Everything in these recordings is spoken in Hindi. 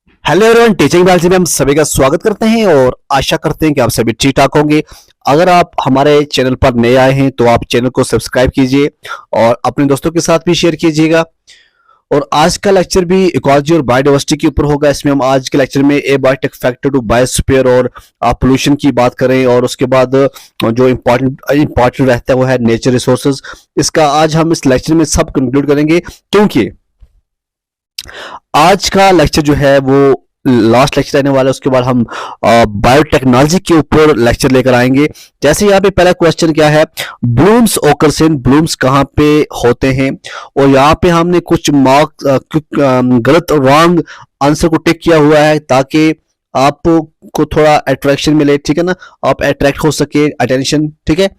हेलो एवरीवन, टीचिंग बैल में हम सभी का स्वागत करते हैं और आशा करते हैं कि आप सभी ठीक ठाक होंगे। अगर आप हमारे चैनल पर नए आए हैं तो आप चैनल को सब्सक्राइब कीजिए और अपने दोस्तों के साथ भी शेयर कीजिएगा। और आज का लेक्चर भी इकोलॉजी और बायोडाइवर्सिटी के ऊपर होगा। इसमें हम आज के लेक्चर में ए बायोटेक फैक्टर टू बायोस्फीयर और पोल्यूशन की बात करें, और उसके बाद जो इम्पोर्टेंट रहता है वो है नेचर रिसोर्सेज। इसका आज हम इस लेक्चर में सब कंक्लूड करेंगे, क्योंकि आज का लेक्चर जो है वो लास्ट लेक्चर रहने वाला है। उसके बाद हम बायोटेक्नोलॉजी के ऊपर लेक्चर लेकर आएंगे। जैसे यहाँ पे पहला क्वेश्चन क्या है, ब्लूम्स ओकर्स इन, ब्लूम्स कहाँ पे होते हैं। और यहाँ पे हमने कुछ गलत और रॉन्ग आंसर को टिक किया हुआ है ताकि आपको थोड़ा अट्रैक्शन मिले, ठीक है ना, आप अट्रैक्ट हो सके, अटेंशन, ठीक है।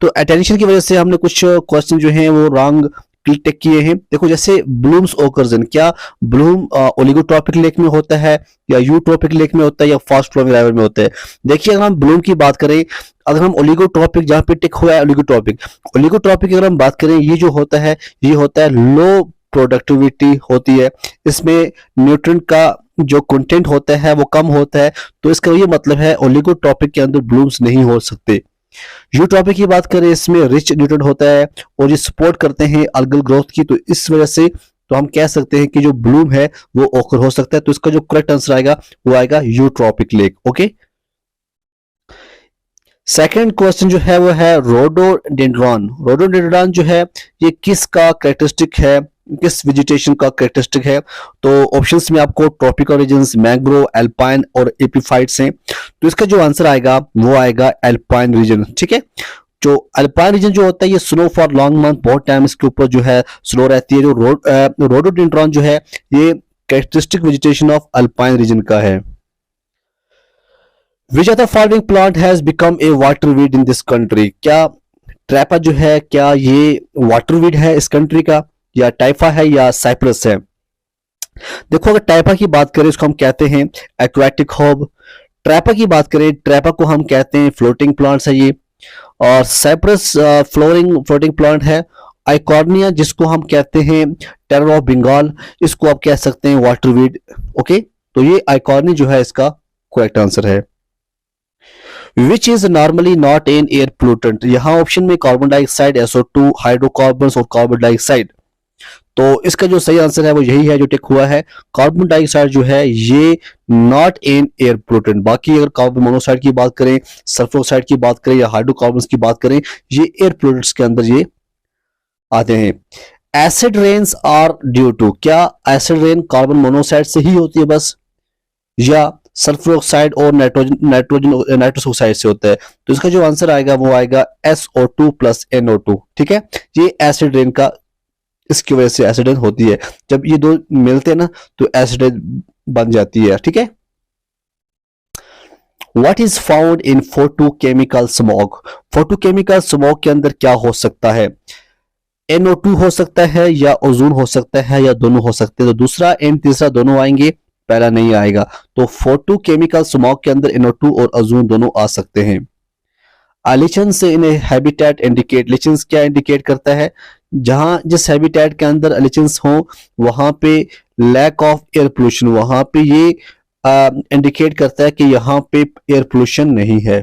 तो अटेंशन की वजह से हमने कुछ क्वेश्चन जो हैं वो रॉन्ग टेक किए हैं। देखो, जैसे ब्लूम्स ओकर्जन, क्या ब्लूम ओलिगोट्रॉपिक लेक में होता है या यूट्रॉपिक लेक में होता है या फास्ट फ्लोइंग रिवर में होता है। देखिए, अगर हम ब्लूम की बात करें, अगर हम ओलिगोट्रॉपिक, जहां पे टिक हुआ है ओलिगोट्रॉपिक की अगर हम बात करें, ये जो होता है ये होता है लो प्रोडक्टिविटी होती है। इसमें न्यूट्रिएंट का जो कंटेंट होता है वो कम होता है, तो इसका ये मतलब है ओलिगोट्रॉपिक के अंदर ब्लूम्स नहीं हो सकते। यूट्रॉपिक की बात करें, इसमें रिच न्यूट्रिएंट होता है और ये सपोर्ट करते हैं अलगल ग्रोथ की, तो इस वजह से तो हम कह सकते हैं कि जो ब्लूम है वो ओकर हो सकता है। तो इसका जो करेक्ट आंसर आएगा वो आएगा यूट्रॉपिक लेक। ओके, सेकंड क्वेश्चन जो है वो है रोडोडेंड्रॉन। रोडोडेंड्रॉन जो है ये किसका कैरेक्टरिस्टिक है, किस वेजिटेशन का कैरेक्टरिस्टिक है। तो ऑप्शंस में आपको ट्रॉपिकल रीजन्स, मैंग्रोव, एल्पाइन और एपिफाइट्स हैं। तो इसका जो आंसर आएगा वो आएगा एल्पाइन रीजन, ठीक है। जो अल्पाइन रीजन जो होता है ये स्नो फॉर लॉन्ग मंथ, बहुत टाइम इसके ऊपर जो है स्नो रहती है। जो रोडोडेंड्रॉन जो है ये characteristic vegetation of alpine region का है। Which of the following plant has become a water weed in this country. क्या ट्रैपा जो है, क्या ये वाटर वीड है इस कंट्री का, या टाइफा है, या साइप्रस है। देखो, अगर टाइफा की बात करें इसको हम कहते हैं एक्वाटिक हर्ब। ट्रैपा की बात करें, ट्रैपा को हम कहते हैं फ्लोटिंग प्लांट्स है ये। और साइप्रस फ्लोटिंग प्लांट है। आइकॉर्निया जिसको हम कहते हैं टेरर ऑफ बंगाल, इसको आप कह सकते हैं वाटर वीड। ओके, तो ये आइकॉर्निया जो है इसका करेक्ट आंसर है। Which is normally not an air pollutant. यहां ऑप्शन में कार्बन डाइऑक्साइड, SO2, हाइड्रोकार्बन और कार्बन डाइऑक्साइड। तो इसका जो सही आंसर है वो यही है जो टिक हुआ है। कार्बन डाइऑक्साइड जो है ये नॉट एन एयर पोल्यूटेंट। बाकी अगर कार्बन मोनोऑक्साइड की बात करें, सल्फर ऑक्साइड की बात करें या हाइड्रोकार्बन की बात करें, ये एयर पोल्यूटेंट्स के अंदर ये आते हैं। Acid rains are due to. क्या एसिड रेन कार्बन मोनोऑक्साइड से ही होती है बस, या सल्फर ऑक्साइड और नाइट्रस ऑक्साइड से होता है। तो इसका जो आंसर आएगा वो आएगा SO2 प्लस NO2, ठीक है। ये एसिड रेन का, इसकी वजह से एसिड रेन होती है। जब ये दो मिलते हैं ना तो एसिड रेन बन जाती है, ठीक है। What is found in photochemical smoke? Photochemical smoke के अंदर क्या हो सकता है। NO2 हो सकता है या ओजोन हो सकता है या दोनों हो सकते हैं। तो दूसरा एंड तीसरा दोनों आएंगे, पहला नहीं आएगा। तो फोटोकेमिकल स्मोक के अंदर NO2 और ओजोन दोनों आ सकते हैं। लिचन से इन्हें हैबिटेट इंडिकेट। लिचन क्या इंडिकेट करता है, जहां जिस हैबिटेट के अंदर लिचन्स हो वहां पे लैक ऑफ एयर पोल्यूशन, वहां पे ये इंडिकेट करता है कि यहाँ पे एयर पोल्यूशन नहीं है।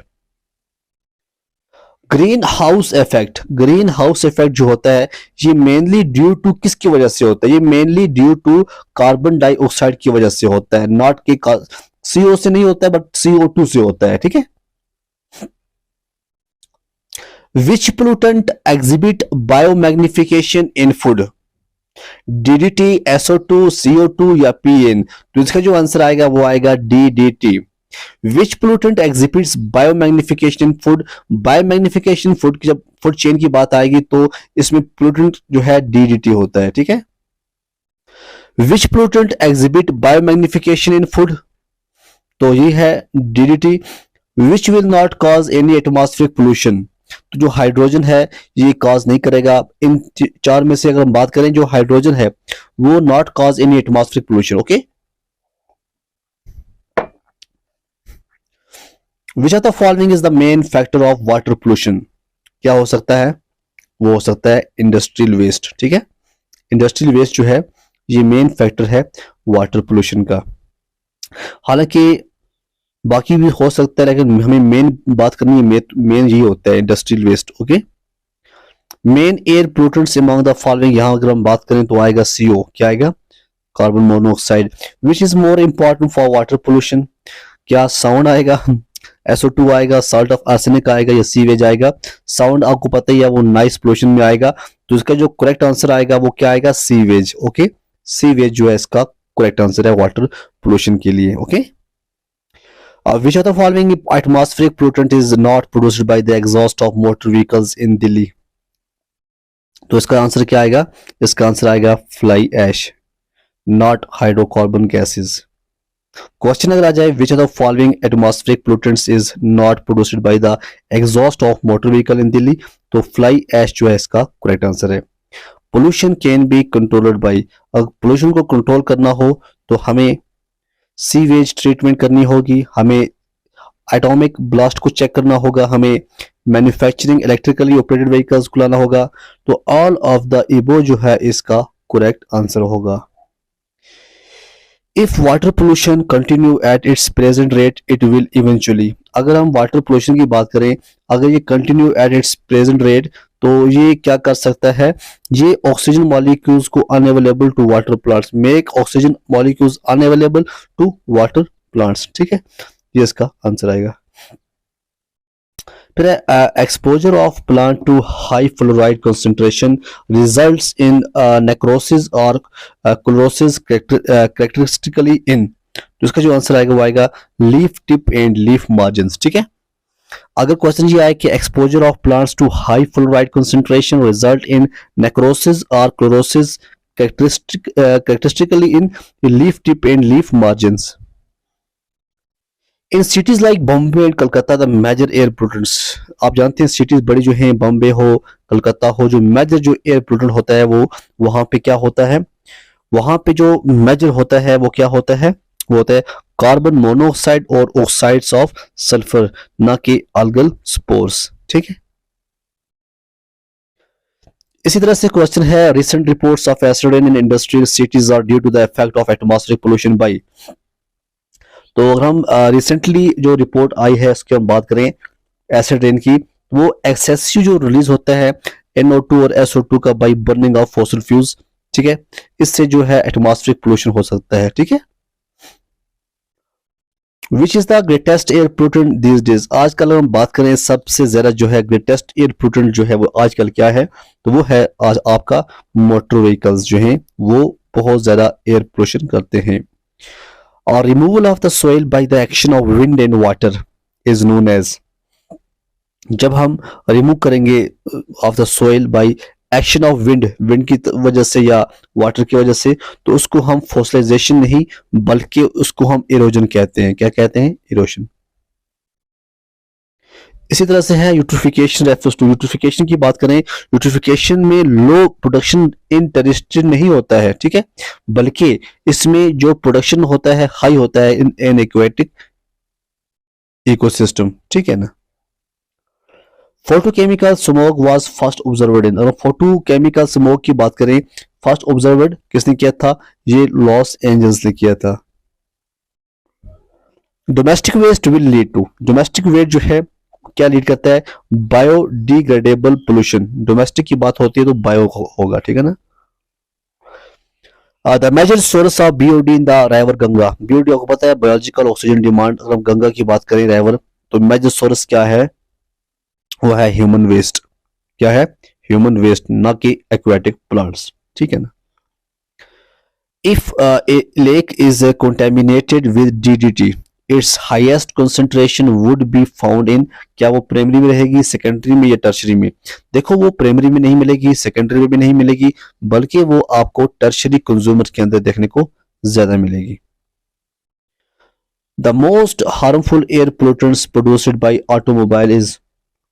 Green house effect, green house effect जो होता है ये मेनली ड्यू टू किसकी वजह से होता है। ये mainly due to carbon dioxide की वजह से होता है, नॉट कि CO से नहीं होता है बट CO2 से होता है, ठीक है। Which pollutant exhibit biomagnification in food. DDT, SO2, CO2 या PN। तो इसका जो आंसर आएगा वो आएगा DDT। Which pollutant exhibits biomagnification in food. Biomagnification food की जब फूड चेन की बात आएगी तो इसमें पोल्यूटेंट जो है DDT होता है, ठीक है। Which pollutant exhibit biomagnification in food, तो ये है DDT। Which will not cause any atmospheric pollution. तो जो हाइड्रोजन है ये कॉज नहीं करेगा। इन चार में से अगर हम बात करें, जो हाइड्रोजन है वो not cause any atmospheric pollution. Okay, which of the following is the main factor of water pollution. क्या हो सकता है, वो हो सकता है इंडस्ट्रियल वेस्ट, ठीक है। इंडस्ट्रियल वेस्ट जो है ये मेन फैक्टर है वाटर पोल्यूशन का। हालांकि बाकी भी हो सकता है, लेकिन हमें मेन बात करनी है, मेन यही होता है industrial waste. Okay, main air pollutants among the following, यहाँ अगर हम बात करें तो आएगा CO, क्या आएगा, carbon monoxide. Which is more important for water pollution, क्या साउंड आएगा, SO2 आएगा, साल्ट ऑफ आर्सेनिक आएगा, या सीवेज आएगा। साउंड आपको पता ही है वो नॉइस पोल्यूशन में आएगा, तो इसका जो करेक्ट आंसर आएगा वो क्या आएगा, सीवेज। ओके, सीवेज जो है इसका करेक्ट आंसर है वाटर पोल्यूशन के लिए। Okay, which of the following atmospheric pollutant is not produced by the exhaust of motor vehicles in Delhi? तो इसका आंसर क्या आएगा, इसका आंसर आएगा fly ash, not hydrocarbon gases. Question अगर आ जाए which of the following atmospheric pollutants is not produced by the exhaust of motor vehicle in Delhi, तो फ्लाई ऐश जो है इसका करेक्ट आंसर है। Pollution can be controlled by, अगर पोल्यूशन को कंट्रोल करना हो तो हमें सीवेज ट्रीटमेंट करनी होगी, हमें एटॉमिक ब्लास्ट को चेक करना होगा, हमें मैन्युफैक्चरिंग इलेक्ट्रिकली ऑपरेटेड व्हीकल्स को लाना होगा। तो ऑल ऑफ द इबो जो है इसका करेक्ट आंसर होगा। If water pollution continue at its present rate it will eventually, अगर हम वाटर पोल्यूशन की बात करें, अगर ये continue at its present rate, तो ये क्या कर सकता है, ये ऑक्सीजन मॉलिक्यूल्स को unavailable to water plants, make oxygen molecules unavailable to water plants. ठीक है, ये इसका आंसर आएगा। फिर exposure of plant to high fluoride concentration results in necrosis और क्लोरोसिस कैरेक्टरिस्टिकली इन, तो इसका जो आंसर आएगा वो आएगा leaf tip and leaf margins. ठीक है, अगर क्वेश्चन ये आए कि exposure of plants to high fluoride concentration result in necrosis और chlorosis characteristically in leaf tip and leaf margins. In cities like Bombay and Calcutta the major air pollutants, आप जानते हैं सिटीज बड़ी जो हैं, बॉम्बे हो, कलकत्ता हो, जो मेजर जो एयर पोल्यूटेंट होता है वो वहां पे क्या होता है, वहां पे जो मेजर होता है वो क्या होता है, वो होता है कार्बन मोनोऑक्साइड और ऑक्साइड्स ऑफ सल्फर, ना कि अल्गल स्पोर्स। ठीक है, इसी तरह से क्वेश्चन है recent reports of acid rain in industrial cities are due to the effect of atmospheric pollution by, तो अगर हम रिसेंटली जो रिपोर्ट आई है इसकी हम बात करें एसिड रेन की, वो एक्सेसिव जो रिलीज होता है NO2 और SO2 का by burning of fossil fuels. ठीक है, इससे जो है एटमॉस्फेरिक पोल्यूशन हो सकता है। ठीक है, which is the greatest air pollutant these days, आजकल हम बात करें सबसे ज्यादा जो है ग्रेटेस्ट एयर पोल्यूटेंट जो है वो आजकल क्या है, तो वो है आज आपका मोटर व्हीकल्स जो हैं वो बहुत ज्यादा एयर पोल्यूशन करते हैं। और removal of the soil by the action of wind and water is known as, जब हम रिमूव करेंगे of the soil by action of wind, wind की वजह से या वाटर की वजह से, तो उसको हम फॉसिलाइजेशन नहीं बल्कि उसको हम इरोजन कहते हैं। क्या कहते हैं, इरोजन। इसी तरह से है यूट्रिफिकेशन रेफर्स टू, यूट्रिफिकेशन की बात करें, यूट्रिफिकेशन में लो प्रोडक्शन इन टेरेस्ट्रियल नहीं होता है। ठीक है, बल्कि इसमें जो प्रोडक्शन होता है हाई होता है इन एन एक्वेटिक इकोसिस्टम। ठीक है ना। Photochemical smoke was first observed in, अगर फोटोकेमिकल स्मोक की बात करें फर्स्ट ऑब्जर्व्ड किसने किया था, ये लॉस एंजल्स ने किया था। Domestic waste will lead to, domestic waste जो है क्या लीड करता है, बायोडिग्रेडेबल पोल्यूशन, डोमेस्टिक की बात होती है तो बायो होगा। ठीक है ना। The major source of BOD in the river Ganga, BOD आपको पता है बायोलॉजिकल ऑक्सीजन डिमांड, अगर हम गंगा की बात करें रिवर, तो मेजर सोर्स क्या है, वो है ह्यूमन वेस्ट। क्या है, ह्यूमन वेस्ट, ना कि एक्वेटिक प्लांट्स। ठीक है ना। If A lake is contaminated with DDT it's highest concentration would be found in, क्या वो प्राइमरी में रहेगी, सेकेंडरी में या टर्शरी में। देखो वो प्राइमरी में नहीं मिलेगी, सेकेंडरी में भी नहीं मिलेगी, बल्कि वो आपको टर्शरी कंज्यूमर के अंदर देखने को ज्यादा मिलेगी। The most harmful air pollutants produced by automobile is,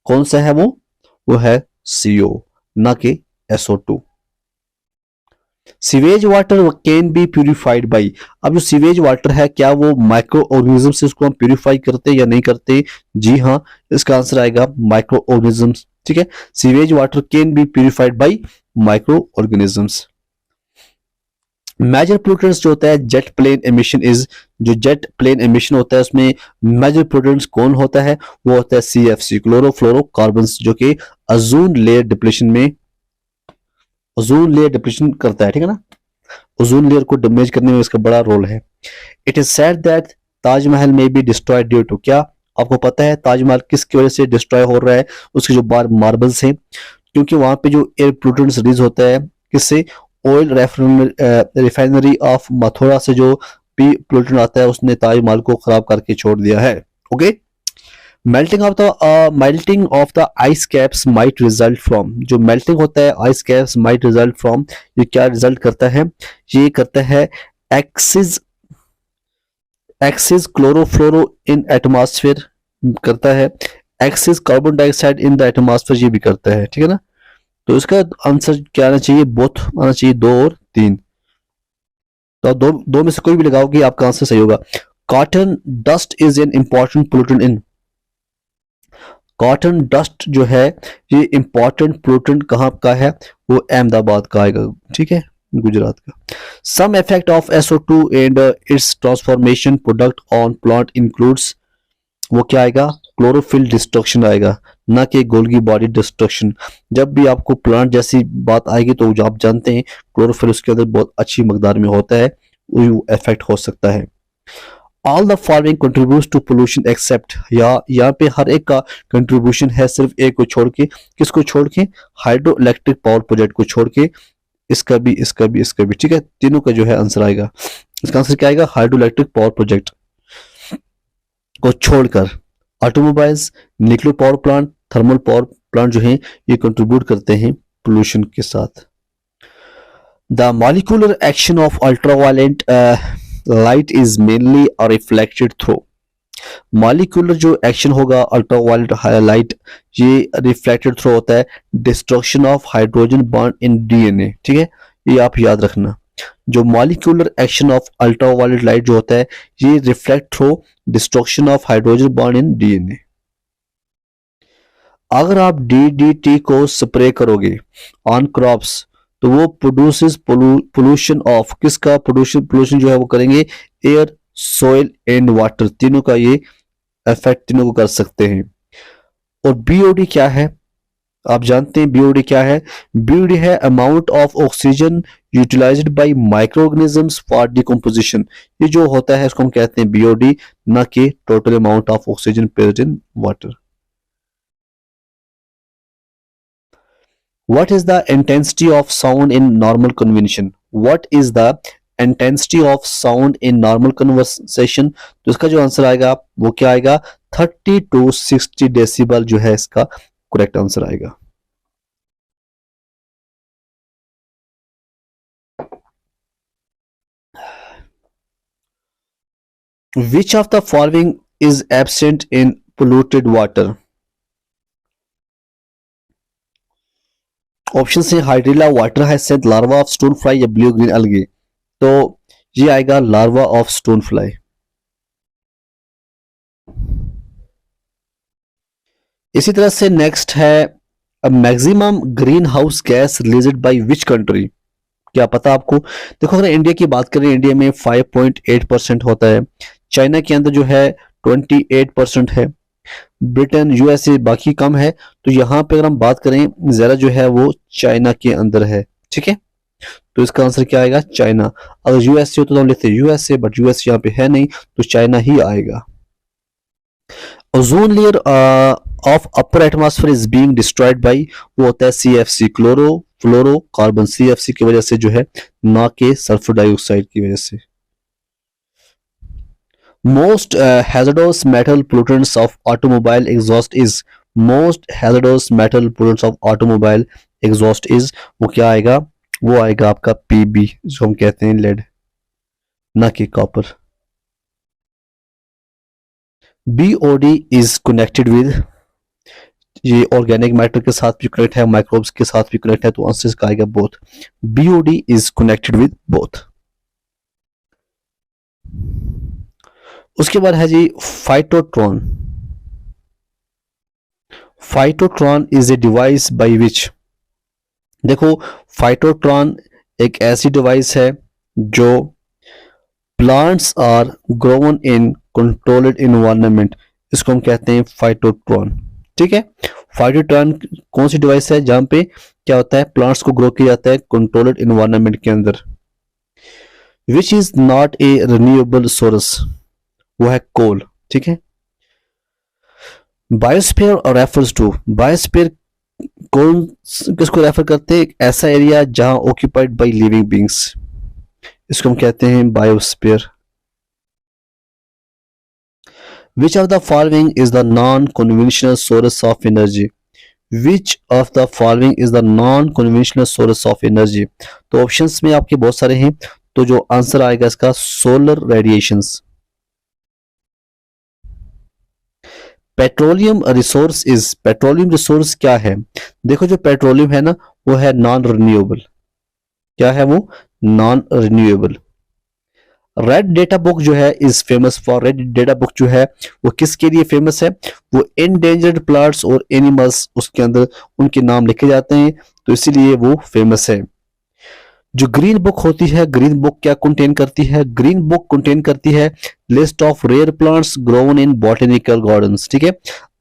कौन सा है वो है CO, ना कि SO2। Sewage water can be purified by, अब जो सीवेज वाटर है क्या वो माइक्रो ऑर्गेनिज्म से उसको हम प्यूरिफाई करते या नहीं करते, जी हाँ, इसका आंसर आएगा माइक्रो ऑर्गेनिजम्स। ठीक है, sewage water can be purified by micro organisms. Major pollutants जो होता है जेट प्लेन एमिशन इज, जो जेट प्लेन एमिशन होता है उसमें मेजर पोल्यूटेंट्स कौन होता है? वो होता है CFC, क्लोरोफ्लोरोकार्बन्स, जो कि ओजोन लेयर डिप्लेशन करता है, ठीक है ना। ओजोन लेयर को डैमेज करने में इसका बड़ा रोल है। It is said that Taj Mahal में बी डिस्ट्रॉयड ड्यू टू, क्या आपको पता है ताजमहल किसकी वजह से डिस्ट्रॉय हो रहा है? उसके जो मार्बल्स हैं, क्योंकि वहां पे जो एयर पोल्यूटेंट्स रिलीज होता है किससे? ऑयल रिफाइनरी ऑफ मथुरा से जो भी पोल्यूटेंट आता है उसने ताजमहल को खराब करके छोड़ दिया है। Okay. Melting of the ice caps might result from, जो मेल्टिंग होता है ice caps might result from, ये क्या रिजल्ट करता है? ये करता है एक्सिस एक्सिस क्लोरोफ्लोरो इन एटमॉस्फेयर करता है, axis carbon dioxide in the atmosphere ये भी करता है, ठीक है ना। तो इसका आंसर क्या आना चाहिए? बोथ आना चाहिए, 2 और 3। तो दो में से कोई भी लगाओगे आपका आंसर सही होगा। Cotton dust is an important pollutant in, cotton dust जो है ये इंपॉर्टेंट पोल्यूटेंट कहाँ का है? वो अहमदाबाद का आएगा, ठीक है, गुजरात का। Some effect of SO2 and its transformation product on plant includes, वो क्या आएगा? क्लोरोफिल डिस्ट्रक्शन आएगा, ना कि गोल्गी बॉडी डिस्ट्रक्शन। जब भी आपको प्लांट जैसी बात आएगी तो आप जानते हैं क्लोरोफिल उसके अंदर बहुत अच्छी मकदार में होता है, वो इफेक्ट हो सकता है। All the following contributes to pollution except, या यहाँ पे हर एक का कंट्रीब्यूशन है सिर्फ एक को छोड़ के, किसको छोड़ के? हाइड्रो इलेक्ट्रिक पावर प्रोजेक्ट को छोड़ के, इसका भी, इसका भी, इसका भी, ठीक है, तीनों का जो है आंसर आएगा। इसका आंसर क्या आएगा? हाइड्रो इलेक्ट्रिक पावर प्रोजेक्ट को छोड़कर automobiles, nuclear power plant, thermal power plant जो है ये कंट्रीब्यूट करते हैं पोल्यूशन के साथ। The molecular action of ultraviolet light is mainly reflected through, molecular जो एक्शन होगा अल्ट्रावायलेट लाइट ये रिफ्लेक्टेड थ्रू होता है destruction of hydrogen bond in DNA, ठीक है, ये आप याद रखना। जो molecular action of ultraviolet light जो होता है ये reflect through destruction of hydrogen bond in DNA। अगर आप DDT को स्प्रे करोगे ऑन क्रॉप्स तो वो प्रोड्यूसेस पोल्यूशन ऑफ, किसका पोल्यूशन जो है वो करेंगे? एयर, सोइल एंड वाटर, तीनों का ये इफेक्ट तीनों को कर सकते हैं। और BOD क्या है? आप जानते हैं BOD क्या है? BOD है amount of oxygen utilized by micro organisms for decomposition, ये जो होता है इसको हम कहते हैं BOD, ना कि total amount of oxygen present in water. What is the intensity of sound in normal conversation? What is the intensity of sound in normal conversation? तो इसका जो आंसर आएगा वो क्या आएगा? 30 to 60 डेसिबल जो है इसका करेक्ट आंसर आएगा। Which of the following is absent in polluted water? Option से hydrilla, water hyacinth, larva of stone fly या ब्लू ग्रीन अलगे। तो ये आएगा लार्वा ऑफ स्टोन फ्लाई। इसी तरह से नेक्स्ट है maximum green house gas released by which country, क्या पता आपको? देखो अगर इंडिया की बात करें, इंडिया में 5.8% होता है, चाइना के अंदर जो है 28% है, ब्रिटेन, USA बाकी कम है। तो यहाँ पे अगर हम बात करें ज्यादा जो है वो चाइना के अंदर है, ठीक है। तो इसका आंसर क्या आएगा? चाइना। अगर USA होता तो हम लिखते USA, बट US यहाँ पे है नहीं तो चाइना ही आएगा। Ozone layer of upper atmosphere is being destroyed by, वो होता है CFC, क्लोरोफ्लोरोकार्बन, CFC की वजह से जो है, ना कि सल्फर डाइऑक्साइड की वजह से। Most hazardous metal pollutants of automobile exhaust is, most hazardous metal pollutants of automobile exhaust is, वो क्या आएगा? वो आएगा आपका PB, जो हम कहते हैं लेड, ना कि copper. BOD is connected with, ये ऑर्गेनिक मैटर के साथ भी कनेक्ट है, माइक्रोब्स के साथ भी कनेक्ट है, तो आंसर का आएगा both. BOD is connected with both। उसके बाद है जी phytotron. Phytotron is a device by which, देखो फाइटोट्रॉन एक ऐसी डिवाइस है जो plants are grown in controlled environment, इसको हम कहते हैं फाइटोट्रॉन। ठीक है, फाइटोट्रॉन कौन सी डिवाइस है जहां पे क्या होता है, प्लांट्स को ग्रो किया जाता है कंट्रोल्ड इन्वायरमेंट के अंदर। Which is not a renewable source, वो है कोल। ठीक है, बायोस्फीयर रेफर्स टू, बायोस्फीयर कौन किसको रेफर करते हैं, एक ऐसा एरिया जहां ऑक्यूपाइड बाय लिविंग बींग्स, इसको हम कहते हैं biosphere. Which of the following is the non conventional source of energy, which of the following is the non conventional source of energy, तो ऑप्शंस में आपके बहुत सारे हैं, तो जो आंसर आएगा इसका solar radiations. Petroleum resource is, petroleum resource क्या है, देखो जो पेट्रोलियम है ना वो है नॉन रिन्यूएबल, क्या है वो, non renewable. Red data book जो है is famous for, red data book जो है वो किसके लिए फेमस है, वो एंडेंजर्ड प्लांट्स और एनिमल्स उसके अंदर उनके नाम लिखे जाते हैं, तो इसीलिए वो फेमस है। जो ग्रीन बुक होती है, ग्रीन बुक क्या कंटेन करती है, ग्रीन बुक कंटेन करती है list of rare plants grown in botanical gardens. ठीक है,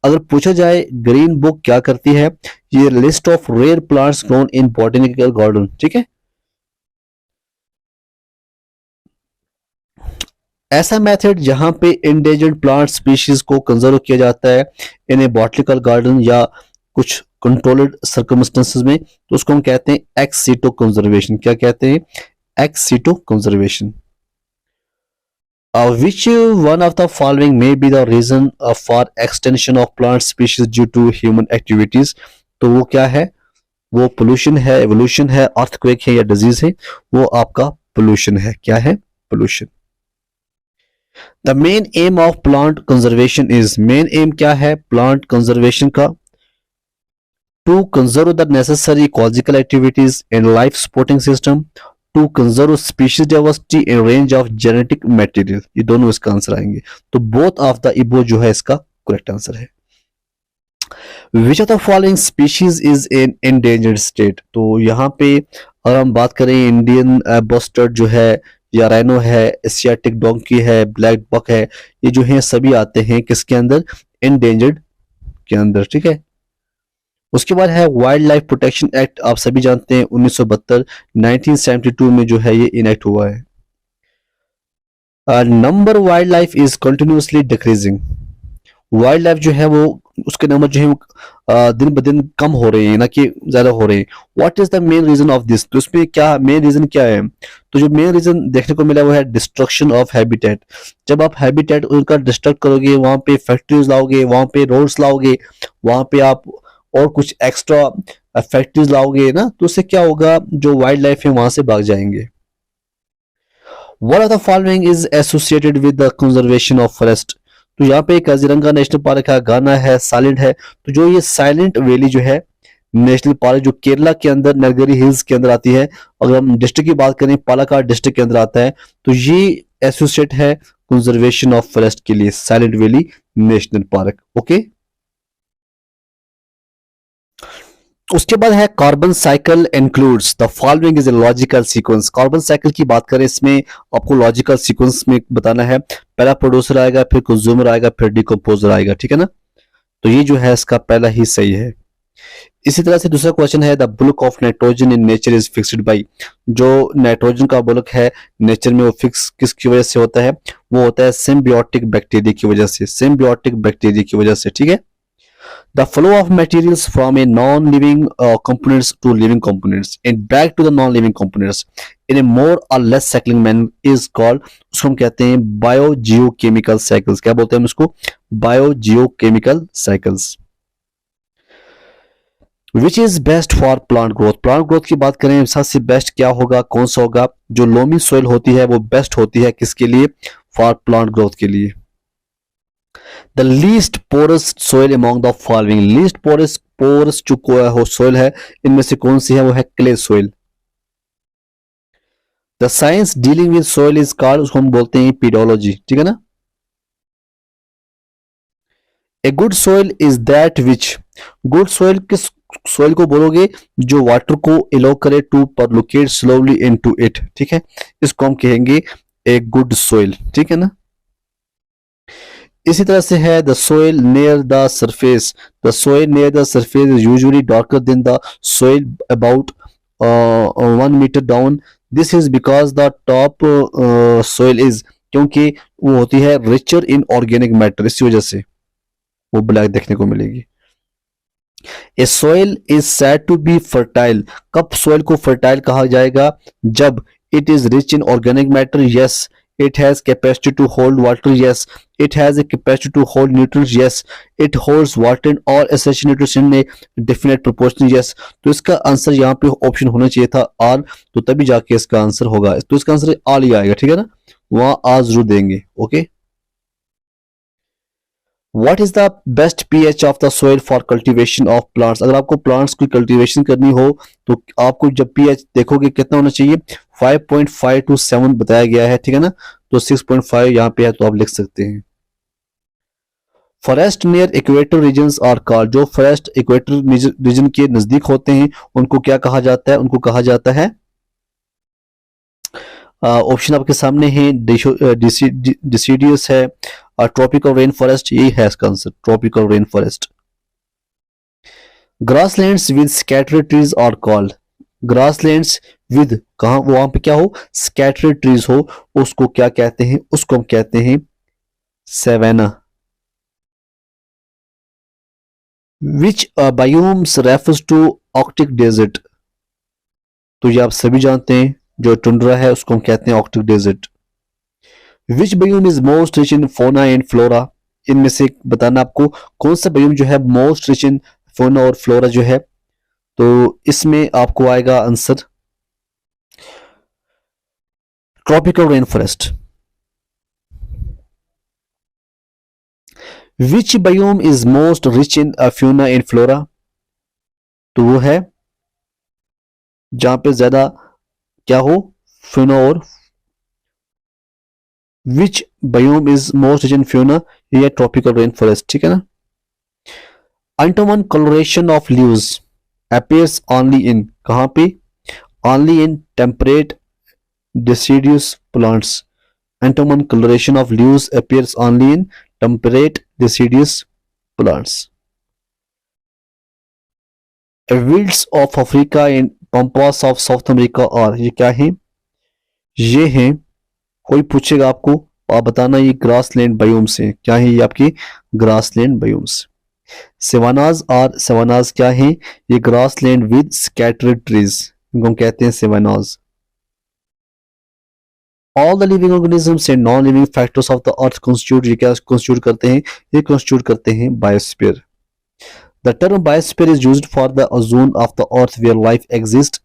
अगर पूछा जाए ग्रीन बुक क्या करती है, ये list of rare plants grown in botanical garden. ठीक है, ऐसा मेथड जहां पे इंडेंजर्ड प्लांट स्पीशीज को कंजर्व किया जाता है इन ए बॉटनिकल गार्डन या कुछ कंट्रोल्ड सर्कमस्टेंसेस में, तो उसको हम कहते हैं एक्स सीटो कंजर्वेशन। क्या कहते हैं, एक्स सीटो conservation. Which one of the following may be the reason for extension of plant species due to human activities, तो वो क्या है, वो पोल्यूशन है, एवोल्यूशन है, अर्थक्वेक है या डिजीज है, वो आपका पोल्यूशन है। क्या है, pollution. The main aim of plant conservation is, main aim क्या है प्लांट कंजर्वेशन का, to conserve the necessary ecological activities in life supporting system, to conserve species diversity in range of genetic material, ये दोनों इसका आंसर आएंगे, तो बोथ ऑफ द इबो जो है इसका करेक्ट आंसर है। Which of the following species is in endangered state, तो यहाँ पे अगर हम बात करें इंडियन बस्टर्ड जो है या राइनो है, एशियाटिक डोंकी है, ब्लैक बक है, ये जो है सभी आते हैं किसके अंदर, एंडेंजर्ड के अंदर। ठीक है, उसके बाद है वाइल्ड लाइफ प्रोटेक्शन एक्ट, आप सभी जानते हैं 1972 1972 में जो है ये इनेक्ट हुआ है। Number wild life is continuously decreasing, wild life जो है वो उसके नंबर जो है दिन ब दिन कम हो रहे हैं ना कि ज्यादा हो रहे हैं। What is the main reason of this, तो इसमें क्या मेन रीजन क्या है, तो जो मेन रीजन देखने को मिला वो है डिस्ट्रक्शन ऑफ हैबिटेट। जब आप हैबिटेट उनका डिस्ट्रक्ट करोगे, वहां पे फैक्ट्रीज लाओगे, वहां पे रोड्स लाओगे, वहां पे आप और कुछ एक्स्ट्रा फैक्ट्रीज लाओगे ना, तो उससे क्या होगा, जो वाइल्ड लाइफ है वहां से भाग जाएंगे। What of the following is associated with the conservation of forest, तो यहाँ पे काजीरंगा नेशनल पार्क है, गाना है, साइलेंट है, तो जो ये साइलेंट वैली जो है नेशनल पार्क जो केरला के अंदर नलगिरी हिल्स के अंदर आती है, अगर हम डिस्ट्रिक्ट की बात करें पालाकाड डिस्ट्रिक्ट के अंदर आता है, तो ये एसोसिएट है कंजर्वेशन ऑफ फॉरेस्ट के लिए, silent valley national park. Okay, उसके बाद है carbon cycle includes the following is a logical sequence. Carbon cycle की बात करें, इसमें आपको लॉजिकल सीक्वेंस में बताना है, पहला प्रोड्यूसर आएगा, फिर कंज्यूमर आएगा, फिर डिकम्पोजर आएगा। ठीक है ना, तो ये जो है इसका पहला ही सही है। इसी तरह से दूसरा क्वेश्चन है the bulk of nitrogen in nature is fixed by, जो नाइट्रोजन का बुल्क है नेचर में वो फिक्स किसकी वजह से होता है, वो होता है सिम्बियोटिक बैक्टीरिया की वजह से, सिम्बियोटिक बैक्टीरिया की वजह से। ठीक है, the flow of materials from a non-living components to living components and back to the non-living components in a more or less cycling manner is called, उसको हम कहते हैं बायोजियोकेमिकल साइकिल्स। क्या बोलते हैं हम इसको, biogeochemical cycles. Which is best for plant growth, plant growth की बात करें सबसे बेस्ट क्या होगा, कौन सा होगा, जो लोमी सोइल होती है वो बेस्ट होती है किसके लिए, फॉर प्लांट ग्रोथ के लिए। The least porous soil among the following, least porous जो सोइल है इनमें से कौन सी है, वो है clay soil. The science dealing with soil is called, उसको हम बोलते हैं पेडोलॉजी। ठीक है ना, a good soil is that which, good soil किस सोइल को बोलोगे, जो वाटर को एलो करे to percolate slowly into it. ठीक है, इसको हम कहेंगे ए गुड सोइल, ठीक है ना। इसी तरह से है the soil near the surface, the soil near the surface is usually darker then the soil about 1 meter down, this is because the top soil is, क्योंकि वो होती है रिचर इन ऑर्गेनिक मैटर, इसी वजह से वो ब्लैक देखने को मिलेगी। A soil is said to be fertile, कब सोइल को फर्टाइल कहा जाएगा, जब it is rich in organic matter, yes, it has capacity to hold water, yes, it has a capacity to hold nutrients, yes, it holds water and all essential nutrients in a definite proportion, yes। तो इसका आंसर यहाँ पे ऑप्शन होना चाहिए था आर, तो तभी जाके इसका आंसर होगा, तो इसका आंसर आर ही आएगा, ठीक है ना, वहां आर जरूर देंगे। Okay, what is the best pH of the soil for cultivation of plants, अगर आपको प्लांट्स की कल्टीवेशन करनी हो तो आपको जब पीएच देखोगे कितना होना चाहिए, 5.5 to 7 बताया गया है, ठीक है ना, तो 6.5 यहाँ पे है, तो आप लिख सकते हैं। Forest near equator regions are called, जो फॉरेस्ट इक्वेटर रीजन के नजदीक होते हैं उनको क्या कहा जाता है, उनको कहा जाता है, ऑप्शन आपके सामने है, डिसीडियस है, ट्रॉपिकल रेन फॉरेस्ट, यही है इसका answer, tropical rain forest. Grasslands with scattered trees are called, grasslands with, कहां वहां पे क्या हो, स्कैटर्ड ट्रीज हो, उसको क्या कहते हैं, उसको हम कहते हैं savanna. Which biomes refers to arctic desert, तो ये आप सभी जानते हैं, जो टुंड्रा है उसको हम कहते हैं arctic desert. Which biome is most rich in fauna and flora, इनमें से बताना आपको कौन सा बायोम जो है मोस्ट रिच इन फोना और फ्लोरा जो है, तो इसमें आपको आएगा answer tropical rain forest. Which biome is most rich in fauna and flora, तो वो है जहां पे ज्यादा क्या हो, फ्यूना और, which biome is most rich in fauna, ये ट्रॉपिकल रेन फॉरेस्ट, ठीक है ना। Uncommon coloration of leaves appears only in, कहां पे, only in temperate deciduous plants, uncommon coloration of leaves appears only in temperate deciduous plants। wilds of Africa and pampas of South America are, ये क्या है, ये हैं, कोई पूछेगा आपको, आप बताना ये ग्रासलैंड बायोम्स हैं, क्या है ये आपकी ग्रासलैंड बायोम्स। सेवानाज और सेवानाज क्या है, ये ग्रासलैंड विद स्कैटर्ड ट्रीज, इनको हम कहते हैं savannas. All the living organisms and non living factors of the earth constitute, ये क्या कंस्टिट्यूट करते हैं, ये कंस्टिट्यूट करते हैं biosphere. The term biosphere is used for the zone of the earth where life exist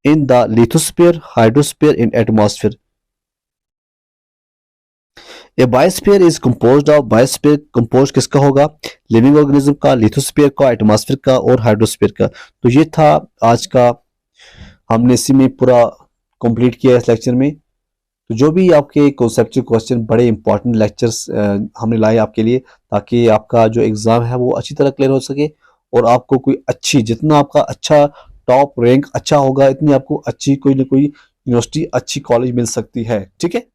in the lithosphere, hydrosphere and atmosphere. A biosphere is composed of, biosphere compose किसका होगा, लिविंग ऑर्गेनिज्म का, लिथोस्फीयर का, एटमॉस्फेयर का और हाइड्रोस्फीयर का। तो ये था आज का, हमने इसी में पूरा कंप्लीट किया इस लेक्चर में। तो जो भी आपके कॉन्सेप्चुअल क्वेश्चन, बड़े इंपॉर्टेंट लेक्चर्स हमने लाए आपके लिए, ताकि आपका जो एग्जाम है वो अच्छी तरह क्लियर हो सके और आपको कोई अच्छी, जितना आपका अच्छा टॉप रैंक अच्छा होगा, इतनी आपको अच्छी कोई ना कोई यूनिवर्सिटी, अच्छी कॉलेज मिल सकती है, ठीक है।